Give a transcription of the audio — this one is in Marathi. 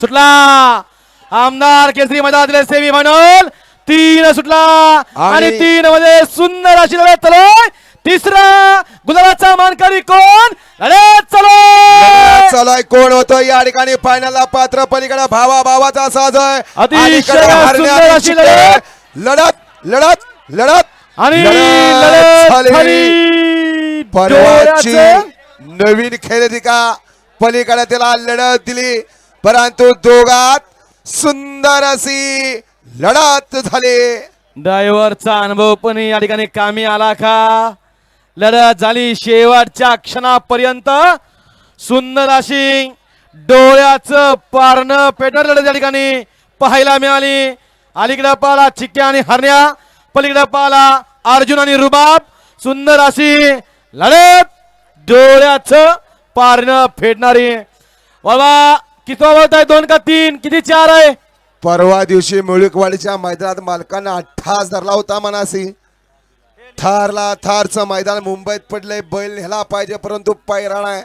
सुटला आमदार केसरी मैदानातील सेमी फायनल 3 सुटला आणि 3 मध्ये सुंदर अशी लढत चालू आहे. तिसरा गुलाबाचा मानकरी कोण लढत चालू आहे कोण होतो या ठिकाणी फायनलला पात्र पलीकडे भावा भावाचा साज आहे. अतिशय सुंदर अशी लढत लढत लढत लढत आणि लढत झाली. परवाची डोळ्याचं नवीन खरेदी का पलीकडे त्याला लढत दिली परंतु दोघात सुंदर अशी लढत झाली. ड्रायव्हरचा अनुभव पण या ठिकाणी कामी आला का. लढत झाली शेवटच्या क्षणापर्यंत सुंदर अशी डोळ्याचं पारणं पेटणार लढत या ठिकाणी पाहायला मिळाली. अलीकडे पाला चिक्क्या आणि हरण्या, पलीकडे पाला अर्जुन आणि रुबाब. सुंदर अशी लढत डोळ्याचं पारणं फेडणारी. बाबा किती बोलत आहे 2 का 3 किती 4 आहे. परवा दिवशी मुळीकवाडीच्या मैदानात मालकांना 28 धरला होता मनासी. थारचं मैदान मुंबईत पडले बैल न्यायला पाहिजे परंतु पैरा नाही.